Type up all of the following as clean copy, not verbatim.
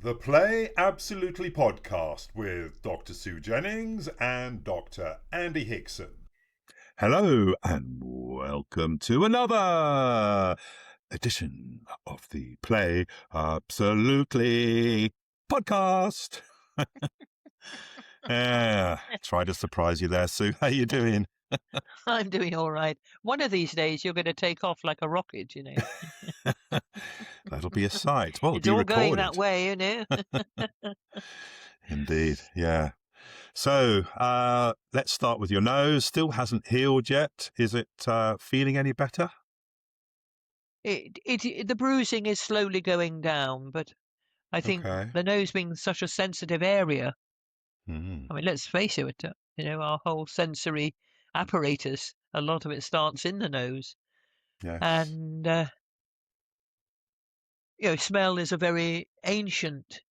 The Play Absolutely podcast with Dr. Sue Jennings and Dr. Andy Hickson. Hello and welcome to another edition of the Play Absolutely podcast. Yeah, try to surprise you there, Sue. How you doing? I'm doing all right. One of these days, you're going to take off like a rocket, you know. That'll be a sight. Well, It's be all going that recorded. way, you know. Indeed, yeah. So, let's start with your nose. Still hasn't healed yet. Is it feeling any better? The bruising is slowly going down, but I think Okay. the nose being such a sensitive area, Mm, I mean, let's face it, our whole sensory apparatus, a lot of it starts in the nose. yes. And, smell is a very ancient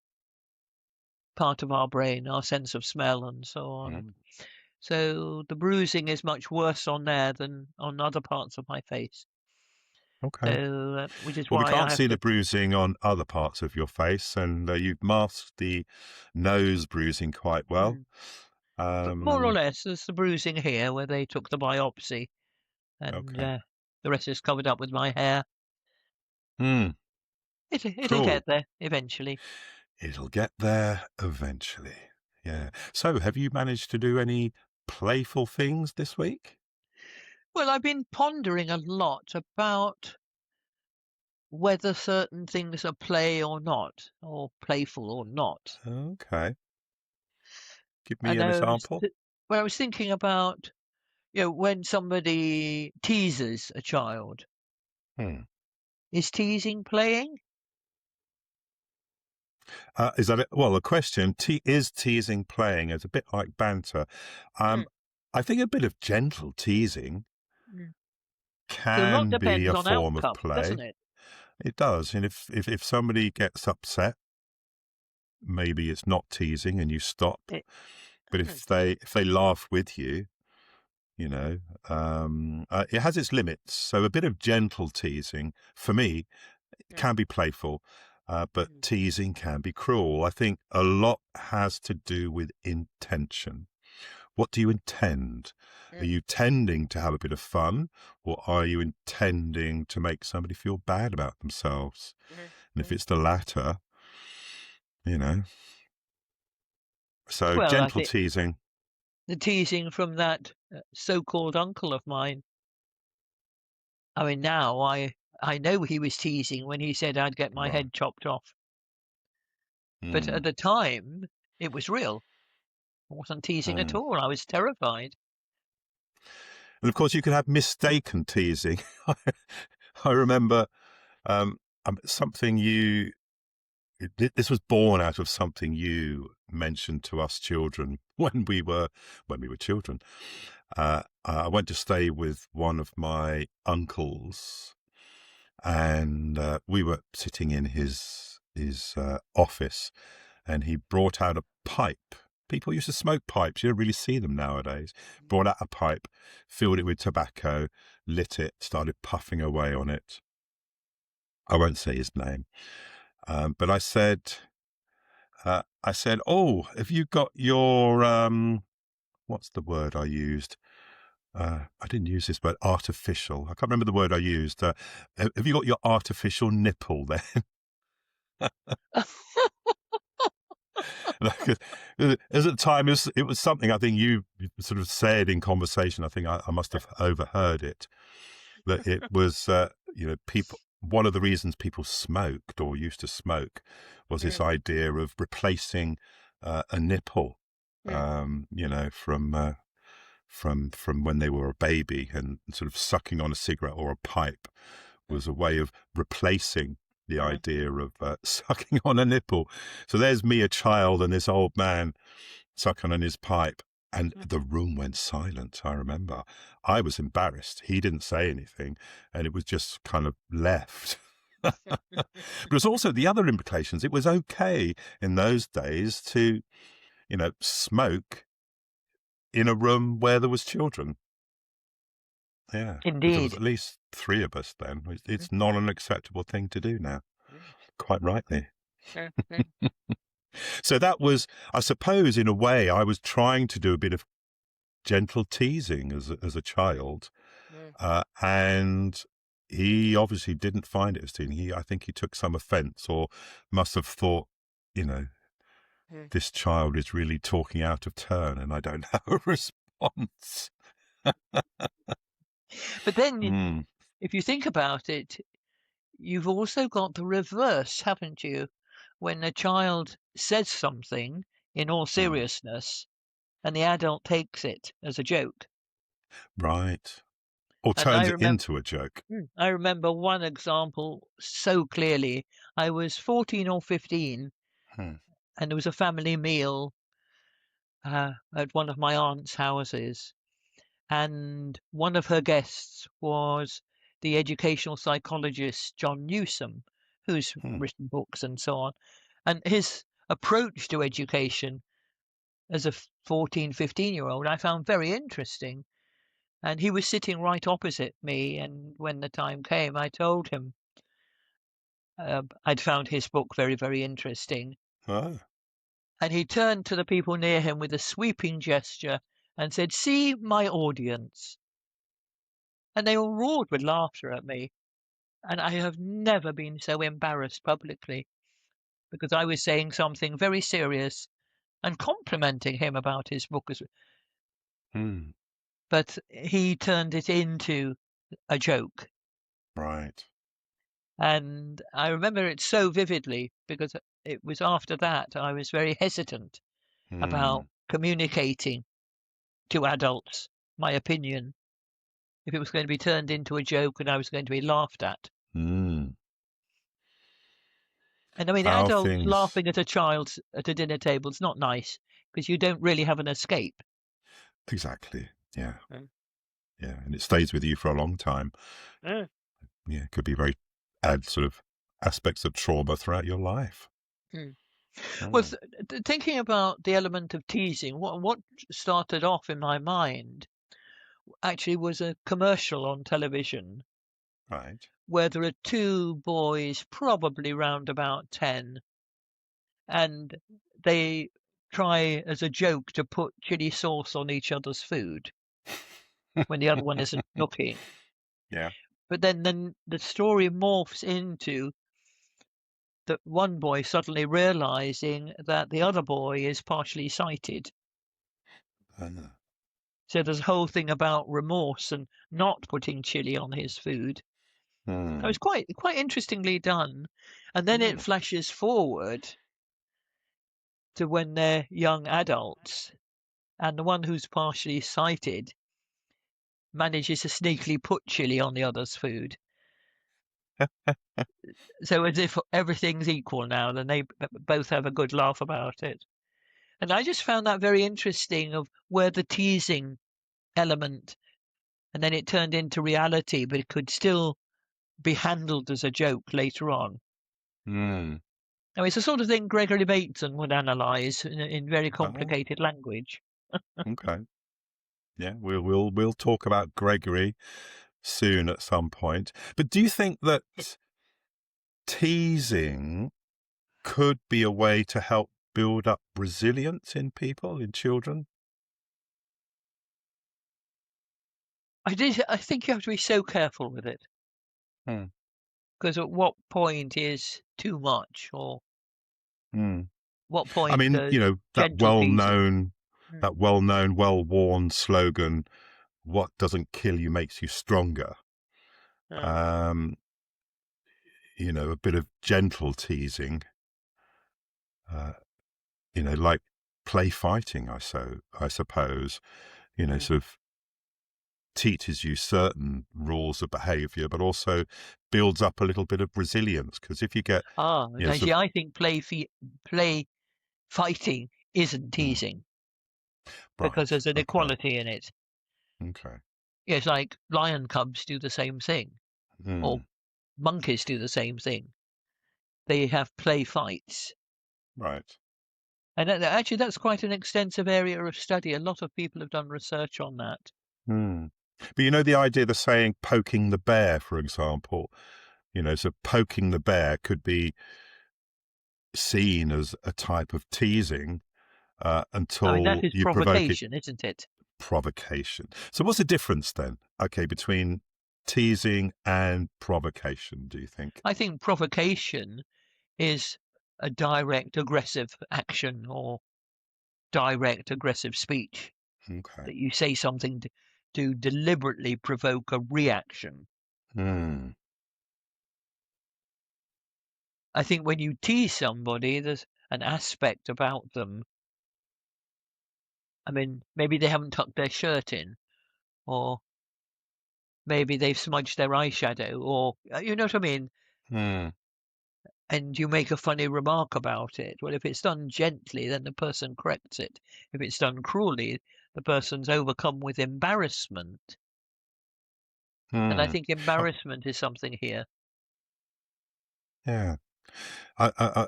part of our brain, our sense of smell and so on. Mm. So the bruising is much worse on there than on other parts of my face. Okay. So, which is Well, we why I can't have see to. the bruising on other parts of your face, and you've masked the nose bruising quite well. But more or less, there's the bruising here where they took the biopsy, and Okay. the rest is covered up with my hair. Hmm. It'll Cool. get there eventually. It'll get there eventually. Yeah. So, have you managed to do any playful things this week? Well, I've been pondering a lot about whether certain things are play or not, or playful or not. Okay. Give me And an example. I was thinking about, when somebody teases a child, Hmm. is teasing playing? Is that it? Well, the question is teasing playing? It's a bit like banter. Mm, I think a bit of gentle teasing mm. So a lot can be depends a on form of outcome, doesn't play. it? It does. And if somebody gets upset, maybe it's not teasing and you stop. It But if they laugh with you, it has its limits. So a bit of gentle teasing for me mm, can be playful, but mm, teasing can be cruel. I think a lot has to do with intention. What do you intend? Are mm, you tending to have a bit of fun, or are you intending to make somebody feel bad about themselves? mm, And if mm. it's the latter, you know, so Well, I gentle think teasing. the teasing from that so-called uncle of mine. I mean, now I know he was teasing when he said I'd get my Right. head chopped off, but Mm, at the time it was real. I wasn't teasing at mm. all. I was terrified. And of course, you can have mistaken teasing. I remember something this was born out of something you mentioned to us children when we were children. I went to stay with one of my uncles, and we were sitting in his office, and he brought out a pipe. People used to smoke pipes. You don't really see them nowadays. Brought out a pipe, filled it with tobacco, lit it, started puffing away on it. I won't say his name, but I said, "Oh, have you got your what's the word I used? I didn't use this word, artificial. I can't remember the word I used. Have you got your artificial nipple there?" Like, as at the time, it was something I think you sort of said in conversation. I think I must have overheard it. That it was, people. One of the reasons people smoked or used to smoke was this Mm, idea of replacing a nipple, mm, from when they were a baby, and sort of sucking on a cigarette or a pipe mm, was a way of replacing the mm, idea of sucking on a nipple. So there's me, a child, and this old man sucking on his pipe. And mm. the room went silent, I remember. I was embarrassed. He didn't say anything, and it was just kind of left. But it's also the other implications. It was okay in those days to, smoke in a room where there was children. Yeah, because there was Indeed. at least three of us then. Mm, It's not an acceptable thing to do now, mm. quite rightly. So that was, I suppose, in a way, I was trying to do a bit of gentle teasing as a child, and he obviously didn't find it as teasing. I think he took some offence, or must have thought, you know, this child is really talking out of turn, and I don't have a response. But then, Mm, if you think about it, you've also got the reverse, haven't you? When a child says something in all mm. seriousness and the adult takes it as a joke. Right. Or And I turns it remember, into a joke. I remember one example so clearly. I was 14 or 15, Hmm. and there was a family meal at one of my aunt's houses. And one of her guests was the educational psychologist John Newsom, who's Hmm. written books and so on. And his approach to education as a 14, 15-year-old, I found very interesting. And he was sitting right opposite me. And when the time came, I told him I'd found his book very, very interesting. Oh. And he turned to the people near him with a sweeping gesture and said, "See my audience." And they all roared with laughter at me. And I have never been so embarrassed publicly, because I was saying something very serious and complimenting him about his book. Hmm. But he turned it into a joke. Right. And I remember it so vividly, because it was after that I was very hesitant Hmm. about communicating to adults my opinion, if it was going to be turned into a joke and I was going to be laughed at. Hmm. And I mean, How adults things. laughing at a child at a dinner table is not nice, because you don't really have an escape. Exactly. Yeah. Mm. Yeah. And it stays with you for a long time. Mm. Yeah. It could be very add sort of aspects of trauma throughout your life. Mm. Well, Hmm. thinking about the element of teasing, what started off in my mind actually was a commercial on television Right. where there are two boys, probably round about 10, and they try as a joke to put chili sauce on each other's food when the other one isn't looking. Yeah. But then the story morphs into that one boy suddenly realizing that the other boy is partially sighted. Uh, So there's a whole thing about remorse and not putting chili on his food. It hmm. was quite interestingly done. And then Hmm. it flashes forward to when they're young adults, and the one who's partially sighted manages to sneakily put chili on the other's food. So as if everything's equal now, then they both have a good laugh about it. And I just found that very interesting, of where the teasing element, and then it turned into reality, but it could still be handled as a joke later on. Hmm. Now, it's the sort of thing Gregory Bateson would analyse in very Oh, complicated language. okay. Yeah, we'll talk about Gregory soon at some point. But do you think that teasing could be a way to help build up resilience in people, in children? I think you have to be so careful with it, Hmm. because at what point is too much, or Hmm. what I point mean, does that gentle teasing? well-known, Mm. well-worn slogan, "What doesn't kill you makes you stronger." Uh, Um, a bit of gentle teasing, uh, like play fighting, I suppose, mm. sort of teaches you certain rules of behavior, but also builds up a little bit of resilience. Because if you get, Now see, sort of, I think play fighting isn't mm, teasing, because right, there's an okay, equality in it. okay, Yeah, it's like lion cubs do the same thing, or mm, monkeys do the same thing. They have play fights. right, And actually, that's quite an extensive area of study. A lot of people have done research on that. mm. But the idea, the saying, poking the bear, for example, so poking the bear could be, seen as a type of teasing I mean, that until is you provoke it. provocation, isn't it? Provocation. So what's the difference then, okay, between teasing and provocation, do you think? I think provocation is a direct aggressive action or direct aggressive speech, Okay. that you say something to deliberately provoke a reaction. Hmm. I think when you tease somebody, there's an aspect about them. I mean, maybe they haven't tucked their shirt in, or maybe they've smudged their eyeshadow, or you know what I mean? Hmm. And you make a funny remark about it. Well, if it's done gently, then the person corrects it. If it's done cruelly, the person's overcome with embarrassment. And I Hmm. think Oh, embarrassment is something here. yeah. I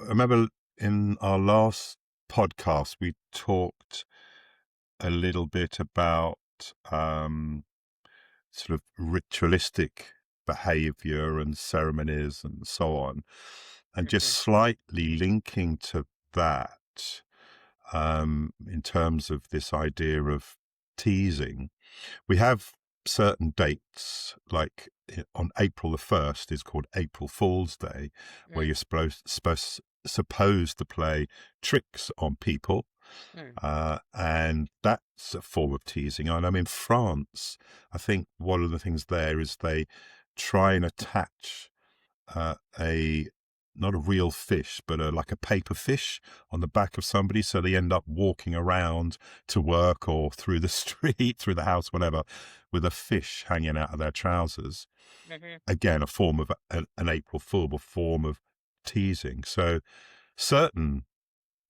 remember in our last podcast we talked a little bit about sort of ritualistic behavior and ceremonies and so on, and just Mhm, slightly linking to that, in terms of this idea of teasing. We have certain dates, like on April the 1st is called April Fool's Day, where mm, you're supposed to play tricks on people. mm. And that's a form of teasing. And I'm in France. I think one of the things there is they try and attach a not a real fish, but like a paper fish on the back of somebody, so they end up walking around to work or through the street, through the house, whatever, with a fish hanging out of their trousers. Mhm. Again, a form of an April Fool, a form of teasing. So certain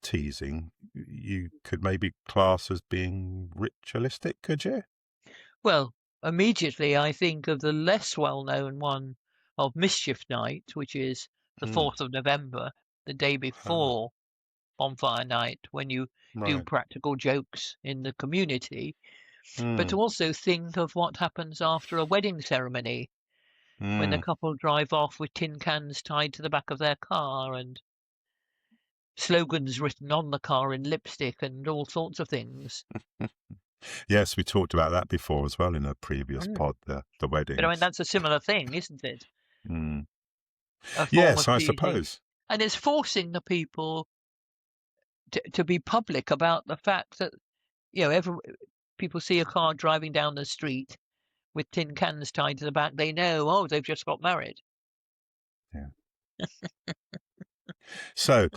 teasing you could maybe class as being ritualistic, could you? Well, immediately I think of the less well-known one of Mischief Night, which is the Hmm. 4th of November, the day Ah, before Bonfire Night, when you do right. practical jokes in the community, but Hmm. also think of what happens after a wedding ceremony when the Hmm. couple drive off with tin cans tied to the back of their car and slogans written on the car in lipstick and all sorts of things. Yes, we talked about that before as well in a previous Mm. pod, the But I mean, weddings. that's a similar thing, isn't it? Hmm. A form Yes, of I teasing. suppose. And it's forcing the people to be public about the fact that, every people see a car driving down the street with tin cans tied to the back, they know, oh, they've just got married. Yeah. So,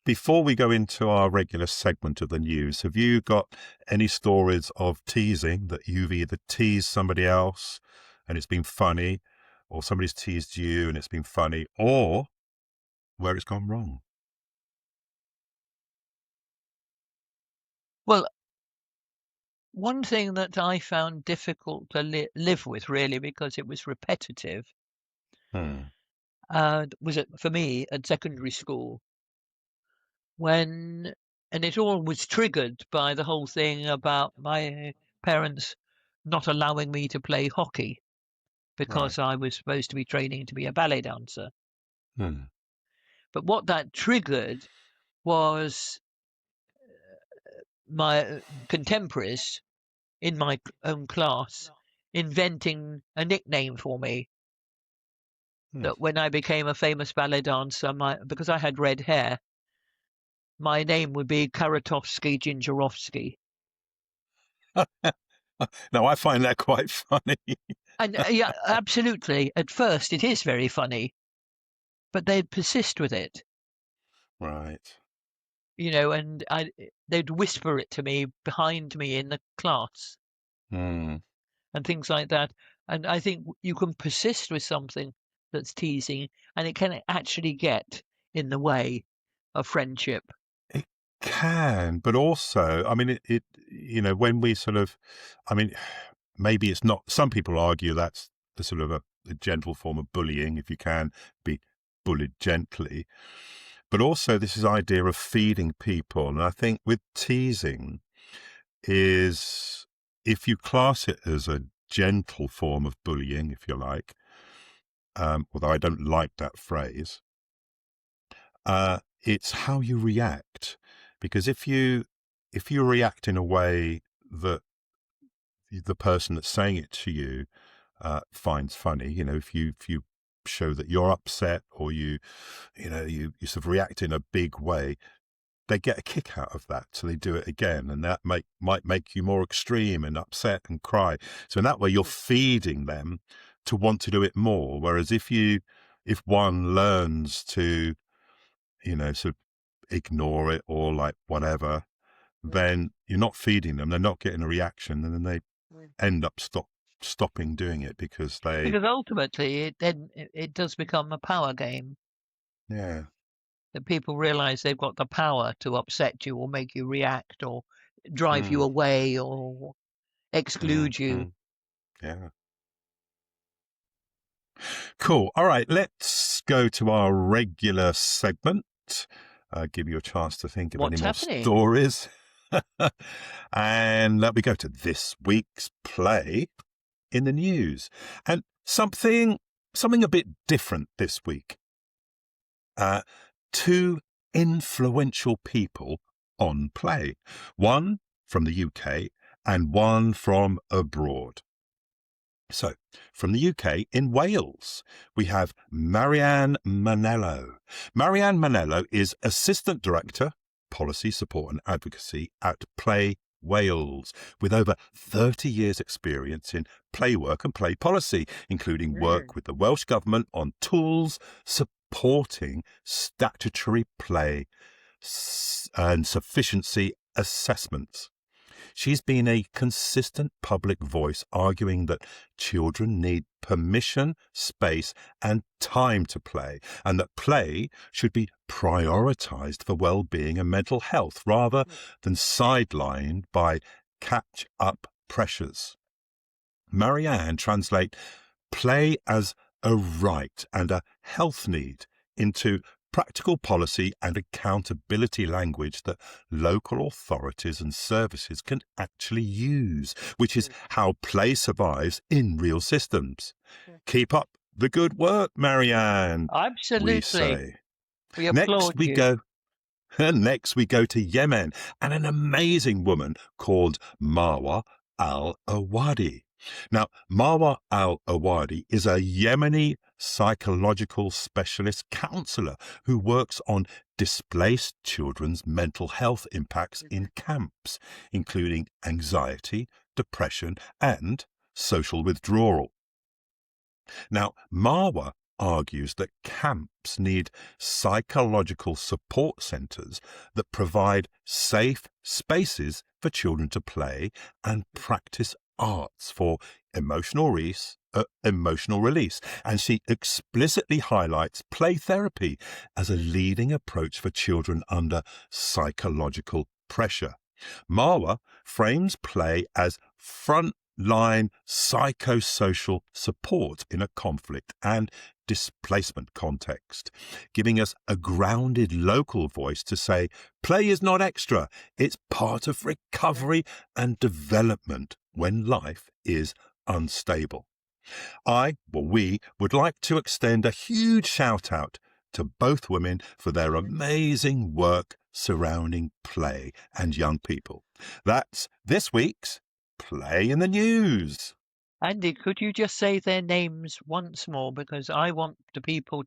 before we go into our regular segment of the news, have you got any stories of teasing that you've either teased somebody else and it's been funny, or somebody's teased you and it's been funny, or where it's gone wrong? Well, one thing that I found difficult to live with, really, because it was repetitive, Hmm. was for me at secondary school when, and it all was triggered by the whole thing about my parents not allowing me to play hockey Right. because I was supposed to be training to be a ballet dancer. Hmm. But what that triggered was my contemporaries in my own class inventing a nickname for me, Hmm. that when I became a famous ballet dancer, because I had red hair, my name would be Karatowski Gingerovsky. No, I find that quite funny. And yeah, absolutely. At first, it is very funny, but they'd persist with it, Right. and they'd whisper it to me behind me in the class Hmm. and things like that. And I think you can persist with something that's teasing, and it can actually get in the way of friendship. It can, but also, I mean, when we sort of, I mean, maybe it's not, some people argue that's the sort of a gentle form of bullying, if you can be bullied gently. But also, this is idea of feeding people. And I think with teasing is, if you class it as a gentle form of bullying, if you like, although I don't like that phrase, It's how you react, because if you react in a way that the person that's saying it to you finds funny, if you show that you're upset, or you sort of react in a big way, they get a kick out of that, so they do it again, and that might make you more extreme and upset and cry. So in that way, you're feeding them to want to do it more. Whereas if one learns to, sort of ignore it, or like whatever, then you're not feeding them. They're not getting a reaction, and then they end up stopping doing it because ultimately it does become a power game. Yeah. That people realize they've got the power to upset you or make you react or drive you away or exclude you. Yeah. Cool. All right, let's go to our regular segment. Give you a chance to think of any more stories. And we go to this week's play in the news. And something a bit different this week. Two influential people on play. One from the UK and one from abroad. So, from the UK, in Wales, we have Marianne Manello. Marianne Manello is Assistant Director, Policy Support and Advocacy at Play Wales, with over 30 years' experience in play work and play policy, including work with the Welsh Government on tools supporting statutory play and sufficiency assessments. She's been a consistent public voice arguing that children need permission, space, and time to play, and that play should be prioritised for well-being and mental health rather than sidelined by catch-up pressures. Marianne translates play as a right and a health need into practical policy and accountability language that local authorities and services can actually use, which is how play survives in real systems. Keep up the good work, Marianne. Absolutely. We say. We applaud you. Next we go to Yemen and an amazing woman called Marwa Al-Awadi. Now, Marwa Al-Awadi is a Yemeni psychological specialist counsellor who works on displaced children's mental health impacts in camps, including anxiety, depression, and social withdrawal. Now, Marwa argues that camps need psychological support centres that provide safe spaces for children to play and practice arts for emotional release, and she explicitly highlights play therapy as a leading approach for children under psychological pressure. Marwa frames play as frontline psychosocial support in a conflict and displacement context, giving us a grounded local voice to say play is not extra, it's part of recovery and development when life is unstable. We would like to extend a huge shout out to both women for their amazing work surrounding play and young people. That's this week's Play in the News. Andy, could you just say their names once more? Because I want the people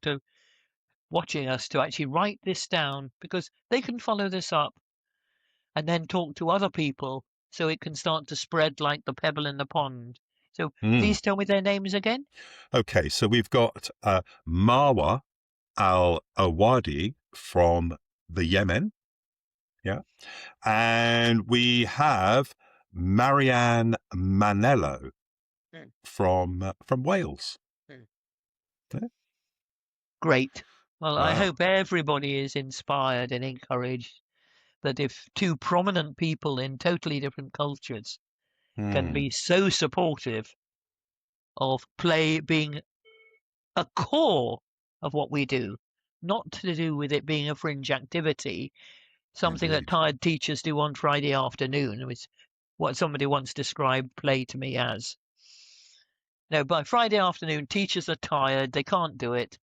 watching us to actually write this down, because they can follow this up and then talk to other people so it can start to spread like the pebble in the pond. So please tell me their names again. Okay, so we've got Marwa Al-Awadi from the Yemen. Yeah. And we have Marianne Manello from Wales. Yeah. Great. Well, I hope everybody is inspired and encouraged that if two prominent people in totally different cultures can be so supportive of play being a core of what we do, not to do with it being a fringe activity, something that tired teachers do on Friday afternoon, was what somebody once described play to me as. No, by Friday afternoon, teachers are tired, they can't do it.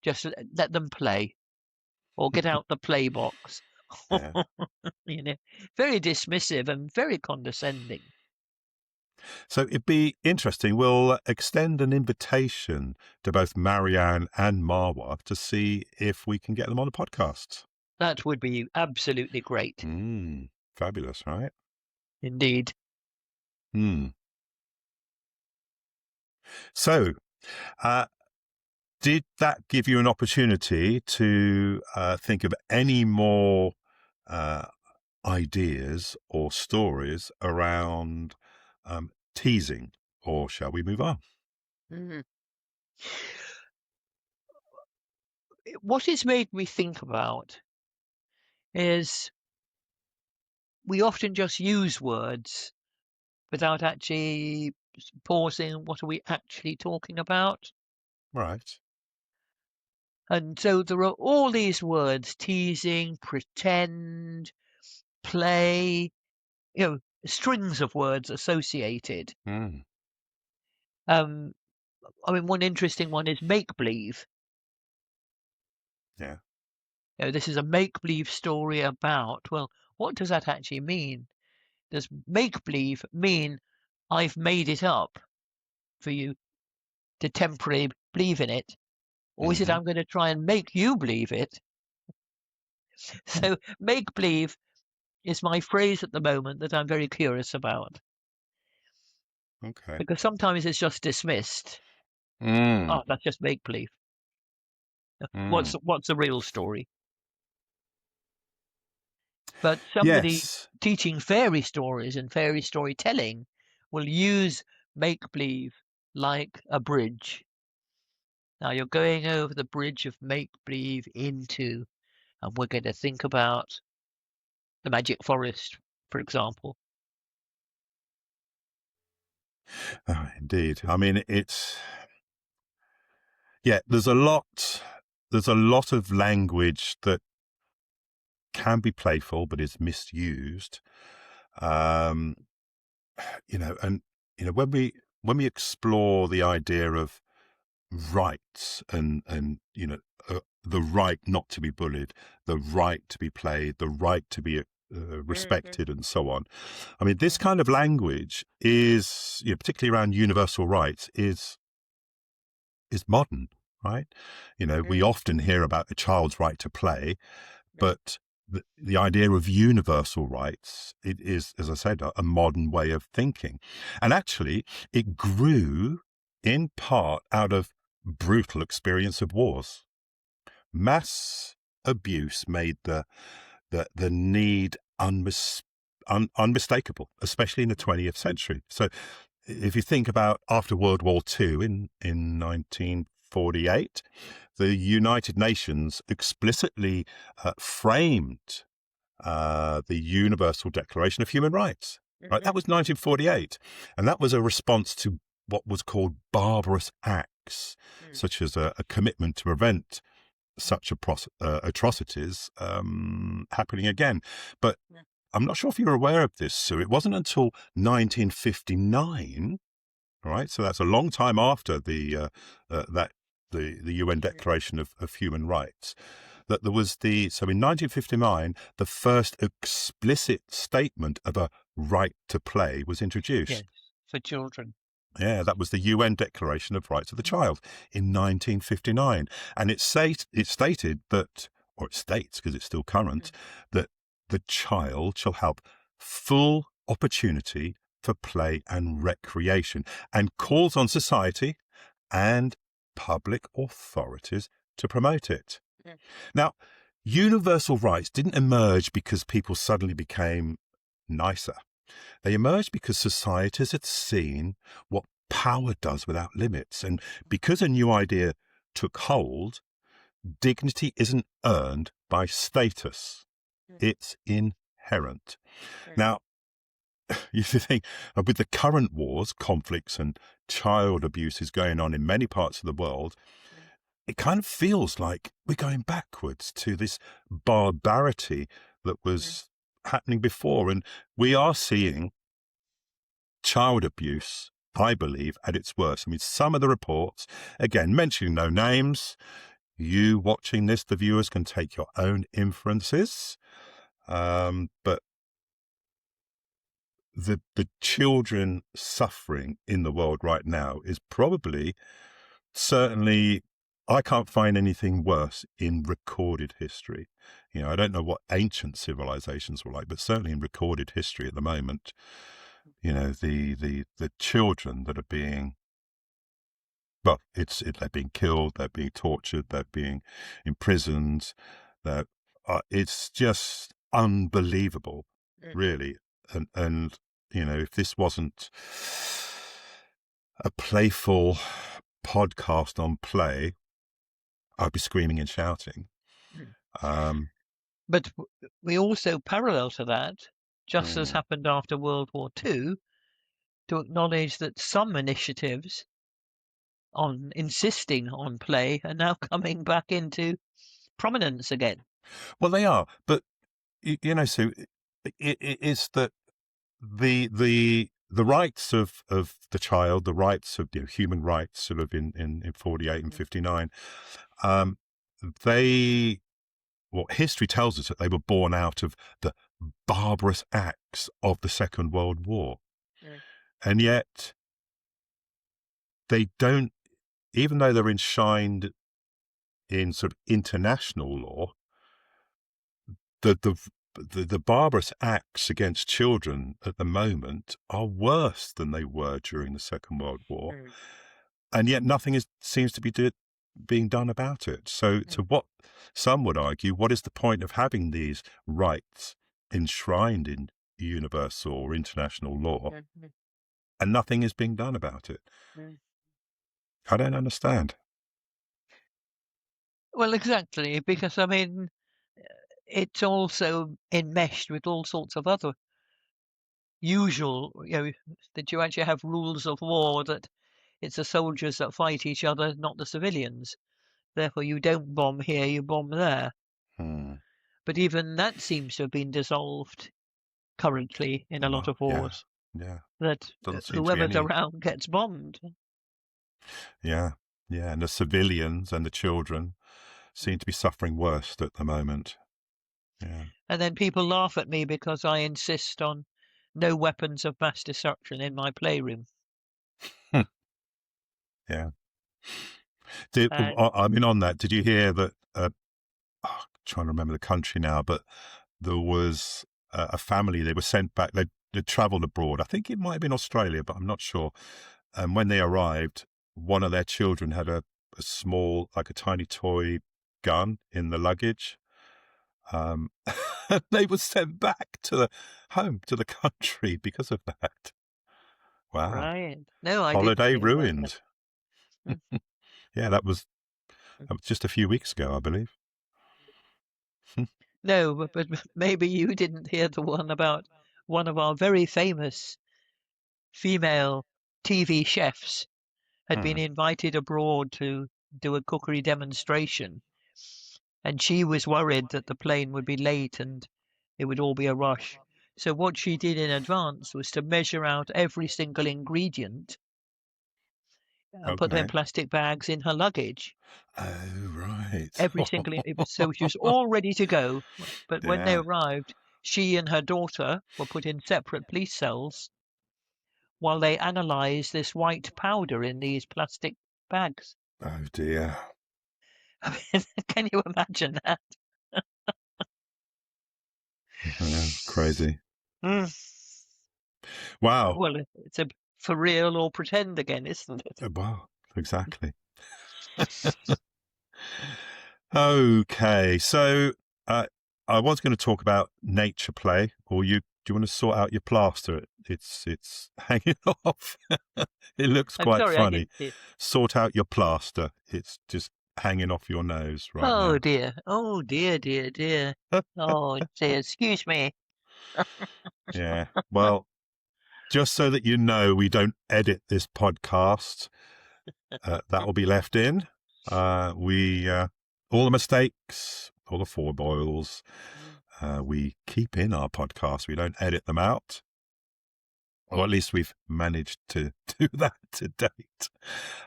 Just let them play. or get out the play box. Yeah. You know, very dismissive and very condescending. So it'd be interesting. We'll extend an invitation to both Marianne and Marwa to see if we can get them on the podcast. That would be absolutely great. Fabulous, right? Indeed. So, did that give you an opportunity to think of any more ideas or stories around teasing, or shall we move on? Mhm. What it's made me think about is we often just use words without actually pausing. What are we actually talking about? Right. And so there are all these words: teasing, pretend, play, strings of words associated. Mm. One interesting one is make believe. Yeah. This is a make believe story about, well, what does that actually mean? Does make believe mean I've made it up for you to temporarily believe in it? Or is it I'm going to try and make you believe it? So make believe is my phrase at the moment that I'm very curious about. Okay. Because sometimes it's just dismissed. Mm. Oh, that's just make believe. Mm. What's the real story? But somebody Yes. teaching fairy stories and fairy storytelling will use make believe like a bridge. Now you're going over the bridge of make believe into, and we're going to think about the magic forest, for example. Oh, indeed. I mean, there's a lot of language that can be playful but is misused. Um, and when we explore the idea of rights and the right not to be bullied, the right to be played, the right to be respected, and so on. I mean, this kind of language is, particularly around universal rights, is modern, right? We often hear about a child's right to play, but the idea of universal rights, it is, as I said, a modern way of thinking. And actually, it grew in part out of brutal experience of wars. Mass abuse made the need unmistakable, especially in the 20th century. So if you think about after World War II in 1948, the United Nations explicitly framed the Universal Declaration of Human Rights. Right, that was 1948, and that was a response to what was called barbarous acts, such as a commitment to prevent such atrocities happening again. But I'm not sure if you're aware of this, Sue. It wasn't until 1959, right? So that's a long time after the UN Declaration of Human Rights, that there was so in 1959, the first explicit statement of a right to play was introduced. Yes, for children. Yeah, that was the UN Declaration of Rights of the Child in 1959. And it stated that, or it states, because it's still current, that the child shall have full opportunity for play and recreation, and calls on society and public authorities to promote it. Now, universal rights didn't emerge because people suddenly became nicer. They emerged because societies had seen what power does without limits. And because a new idea took hold, dignity isn't earned by status. It's inherent. Now, you think with the current wars, conflicts, and child abuses going on in many parts of the world, it kind of feels like we're going backwards to this barbarity that was happening before. And we are seeing child abuse, I believe, at its worst. I mean, some of the reports, again, mentioning no names, you watching this, the viewers, can take your own inferences. But the children suffering in the world right now is probably, certainly, I can't find anything worse in recorded history. I don't know what ancient civilizations were like, but certainly in recorded history at the moment, the children that are being, well, they're being killed, they're being tortured, they're being imprisoned. It's just unbelievable, really. And if this wasn't a playful podcast on play, I'd be screaming and shouting. But we also, parallel to that, just as happened after World War II, to acknowledge that some initiatives on insisting on play are now coming back into prominence again. Well, they are, but Sue, it's that the rights of the child, the rights of human rights, sort of in 48 and 59, history tells us that they were born out of the barbarous acts of the Second World War, and yet they don't, even though they're enshrined in sort of international law, the barbarous acts against children at the moment are worse than they were during the Second World War, and yet nothing seems to be being done about it. So to what some would argue, what is the point of having these rights enshrined in universal or international law, and nothing is being done about it? I don't understand. Well, exactly, because I mean, it's also enmeshed with all sorts of other usual, that you actually have rules of war, that it's the soldiers that fight each other, not the civilians. Therefore, you don't bomb here, you bomb there. But even that seems to have been dissolved currently in a lot of wars. Yeah. That whoever's around gets bombed. Yeah. And the civilians and the children seem to be suffering worst at the moment. Yeah. And then people laugh at me because I insist on no weapons of mass destruction in my playroom. Yeah. I mean, on that, did you hear that? I'm trying to remember the country now, but there was a family. They were sent back. They travelled abroad. I think it might have been Australia, but I'm not sure. And when they arrived, one of their children had a small, like a tiny toy gun in the luggage. They were sent back to the country because of that. Wow. Right. No, I Holiday didn't ruined. Yeah, that was just a few weeks ago, I believe. No, but maybe you didn't hear the one about one of our very famous female TV chefs had been invited abroad to do a cookery demonstration. And she was worried that the plane would be late and it would all be a rush. So what she did in advance was to measure out every single ingredient and put them in plastic bags in her luggage. Oh, right. Every single, so she was all ready to go. But when they arrived, she and her daughter were put in separate police cells while they analysed this white powder in these plastic bags. Oh, dear. I mean, can you imagine that? Crazy. Wow. Well, it's a for real or pretend again, isn't it? Wow, exactly. Okay, so I was going to talk about nature play, or do you want to sort out your plaster? It's hanging off. It looks quite funny. Sort out your plaster. It's just hanging off your nose right now. Oh dear. Oh dear. Oh dear. Excuse me. Yeah. Well, just so that you know, we don't edit this podcast. That will be left in. All the mistakes, all the foibles, we keep in our podcast. We don't edit them out. Or at least we've managed to do that to date.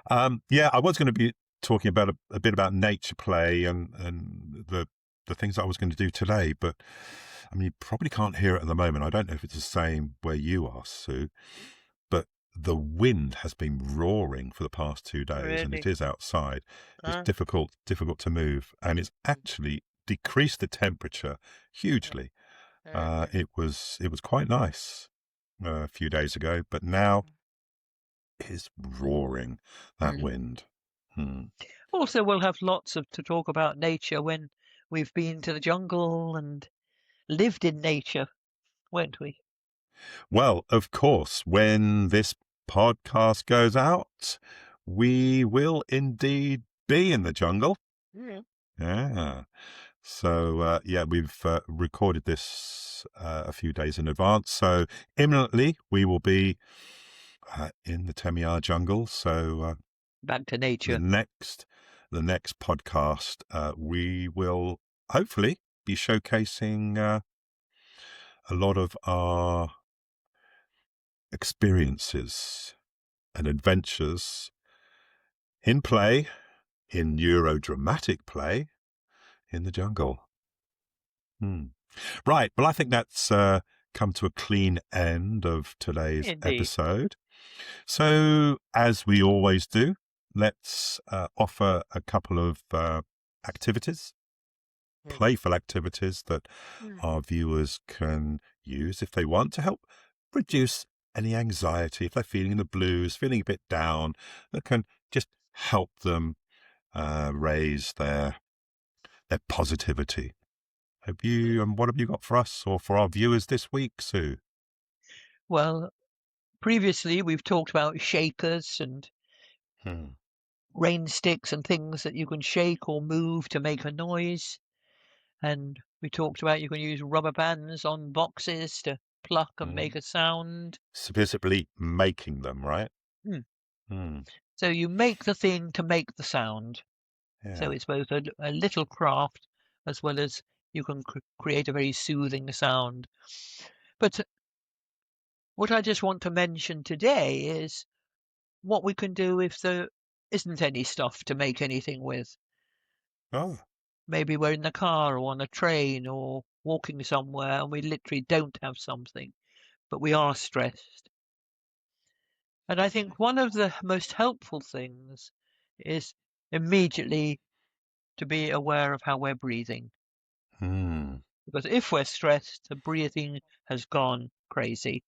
I was going to be talking about a bit about nature play and the things that I was going to do today. But I mean, you probably can't hear it at the moment. I don't know if it's the same where you are, Sue, but the wind has been roaring for the past 2 days, and it Really? is outside. It's Uh, difficult to move, and it's actually decreased the temperature hugely. uh, It was quite nice a few days ago, but now it is roaring, that mm. wind. Hmm. Also, we'll have lots of to talk about nature when we've been to the jungle and lived in nature, won't we? Well, of course, when this podcast goes out, we will indeed be in the jungle. Mm. Yeah. So, yeah, we've recorded this a few days in advance. So, imminently, we will be in the Temiyar jungle. So, Back to the nature. next podcast, we will hopefully be showcasing a lot of our experiences and adventures in play, in neurodramatic play, in the jungle. Right. Well, I think that's come to a clean end of today's Indeed. episode. So, as we always do, let's offer a couple of activities, Mm. playful activities that Mm. our viewers can use if they want to help reduce any anxiety, if they're feeling the blues, feeling a bit down, that can just help them raise their positivity. What have you got for us or for our viewers this week, Sue? Well, previously we've talked about shakers and Hmm. rain sticks and things that you can shake or move to make a noise. And we talked about you can use rubber bands on boxes to pluck and make a sound. Specifically making them, right? Mm. Hmm. So you make the thing to make the sound. So Yeah. it's both a little craft as well as you can create a very soothing sound. But what I just want to mention today is what we can do if there isn't any stuff to make anything with. Oh. Maybe we're in the car or on a train or walking somewhere and we literally don't have something, but we are stressed. And I think one of the most helpful things is immediately to be aware of how we're breathing. Hmm. Because if we're stressed, the breathing has gone crazy.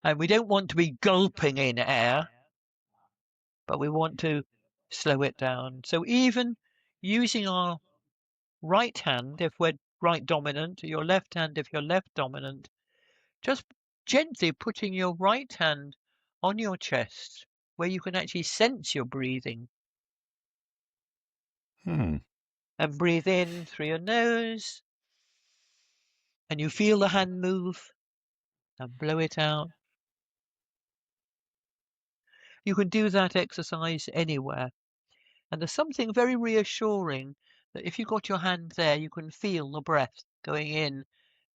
And we don't want to be gulping in air, but we want to slow it down. So even using our right hand, if we're right dominant, your left hand, if you're left dominant, just gently putting your right hand on your chest where you can actually sense your breathing. Hmm. And breathe in through your nose, and you feel the hand move, and blow it out. You can do that exercise anywhere. And there's something very reassuring that if you've got your hand there, you can feel the breath going in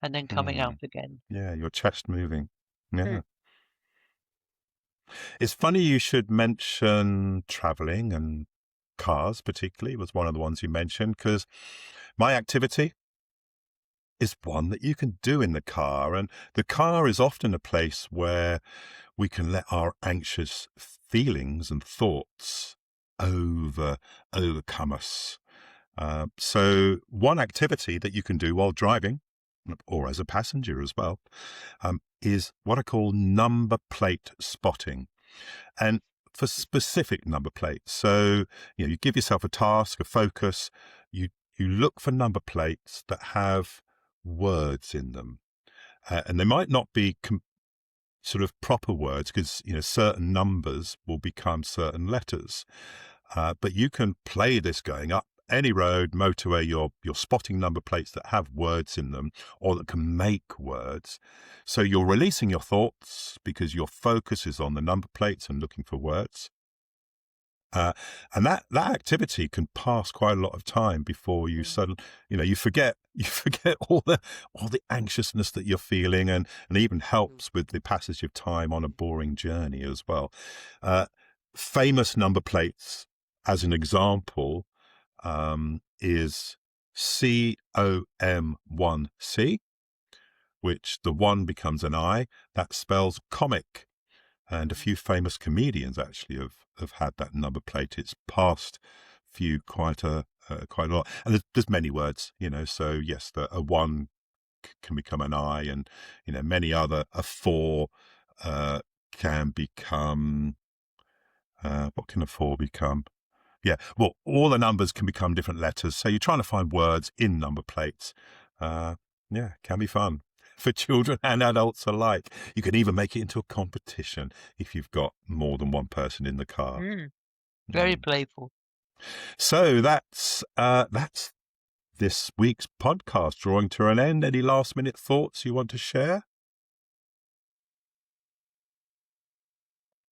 and then coming Hmm. out again. Yeah, your chest moving. Mm. Yeah. It's funny you should mention traveling, and cars particularly was one of the ones you mentioned, because my activity is one that you can do in the car. And the car is often a place where we can let our anxious feelings and thoughts overcome us. So one activity that you can do while driving, or as a passenger as well, is what I call number plate spotting. And for specific number plates, so you give yourself a task, a focus. You look for number plates that have words in them, and they might not be sort of proper words, because certain numbers will become certain letters. But you can play this going up any road, motorway. You're spotting number plates that have words in them or that can make words. So you're releasing your thoughts because your focus is on the number plates and looking for words. And that activity can pass quite a lot of time before you suddenly, you forget all the anxiousness that you're feeling, and even helps with the passage of time on a boring journey as well. famous number plates, as an example, is COM1C, which the 1 becomes an I. That spells comic. And a few famous comedians actually have had that number plate. It's passed few quite a lot. And there's many words, so yes, a 1 can become an I, and many other. A 4 can become what can a 4 become? Yeah, well, all the numbers can become different letters. So you're trying to find words in number plates. Yeah, can be fun for children and adults alike. You can even make it into a competition if you've got more than one person in the car. Very playful. So that's this week's podcast drawing to an end. Any last minute thoughts you want to share?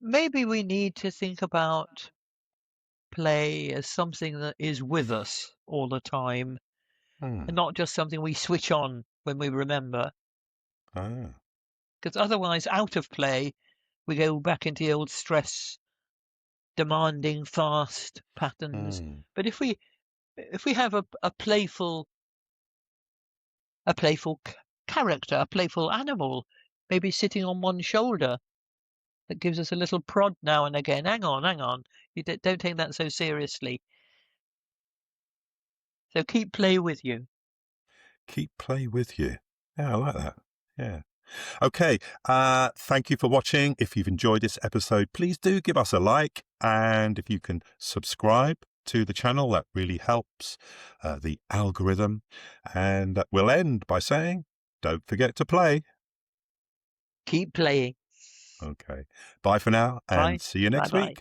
Maybe we need to think about play as something that is with us all the time, and not just something we switch on when we remember. Because otherwise, out of play, we go back into the old stress, demanding, fast patterns. But if we have a playful character, a playful animal, maybe sitting on one shoulder, that gives us a little prod now and again. Hang on. You don't take that so seriously. So keep play with you. Keep play with you. Yeah, I like that. Yeah. Okay. Thank you for watching. If you've enjoyed this episode, please do give us a like. And if you can subscribe to the channel, that really helps the algorithm. And we'll end by saying, don't forget to play. Keep playing. Okay. Bye for now, and Bye. see you next Bye-bye.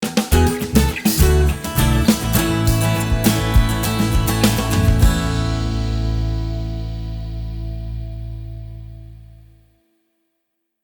week.